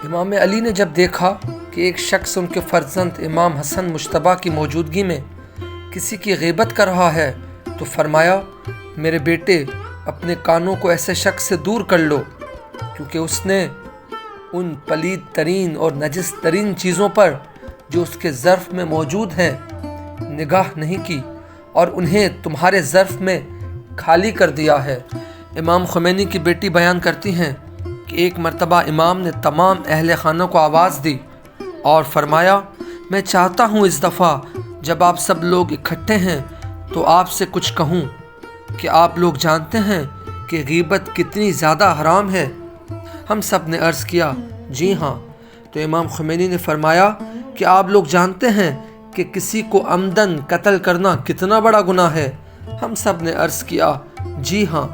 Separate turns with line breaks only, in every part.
امام علی نے جب دیکھا کہ ایک شخص ان کے فرزند امام حسن مجتبیٰ کی موجودگی میں کسی کی غیبت کر رہا ہے تو فرمایا، میرے بیٹے اپنے کانوں کو ایسے شخص سے دور کر لو، کیونکہ اس نے ان پلید ترین اور نجس ترین چیزوں پر جو اس کے ظرف میں موجود ہیں نگاہ نہیں کی اور انہیں تمہارے ظرف میں خالی کر دیا ہے۔ امام خمینی کی بیٹی بیان کرتی ہیں کہ ایک مرتبہ امام نے تمام اہل خانہ کو آواز دی اور فرمایا، میں چاہتا ہوں اس دفعہ جب آپ سب لوگ اکٹھے ہیں تو آپ سے کچھ کہوں کہ آپ لوگ جانتے ہیں کہ غیبت کتنی زیادہ حرام ہے؟ ہم سب نے عرض کیا، جی ہاں۔ تو امام خمینی نے فرمایا کہ آپ لوگ جانتے ہیں کہ کسی کو عمدن قتل کرنا کتنا بڑا گناہ ہے؟ ہم سب نے عرض کیا، جی ہاں۔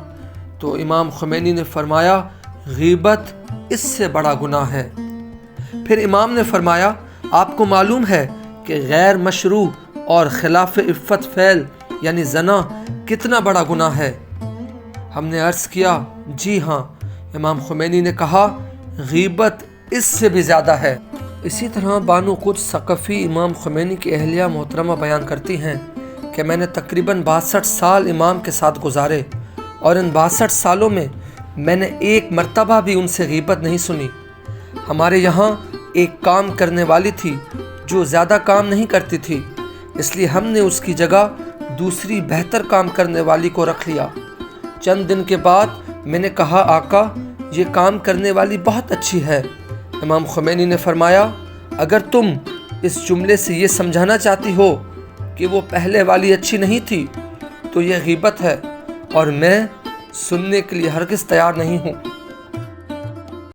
تو امام خمینی نے فرمایا، غیبت اس سے بڑا گناہ ہے۔ پھر امام نے فرمایا، آپ کو معلوم ہے کہ غیر مشروع اور خلاف عفت فعل یعنی زنا کتنا بڑا گناہ ہے؟ ہم نے عرض کیا، جی ہاں۔ امام خمینی نے کہا، غیبت اس سے بھی زیادہ ہے۔ اسی طرح بانو قدس ثقفی امام خمینی کی اہلیہ محترمہ بیان کرتی ہیں کہ میں نے تقریباً 62 سال امام کے ساتھ گزارے اور ان 62 سالوں میں نے ایک مرتبہ بھی ان سے غیبت نہیں سنی۔ ہمارے یہاں ایک کام کرنے والی تھی جو زیادہ کام نہیں کرتی تھی، اس لیے ہم نے اس کی جگہ دوسری بہتر کام کرنے والی کو رکھ لیا۔ چند دن کے بعد میں نے کہا، آقا یہ کام کرنے والی بہت اچھی ہے۔ امام خمینی نے فرمایا، اگر تم اس جملے سے یہ سمجھانا چاہتی ہو کہ وہ پہلے والی اچھی نہیں تھی تو یہ غیبت ہے اور میں سننے کے لیے ہرگز تیار نہیں ہوں۔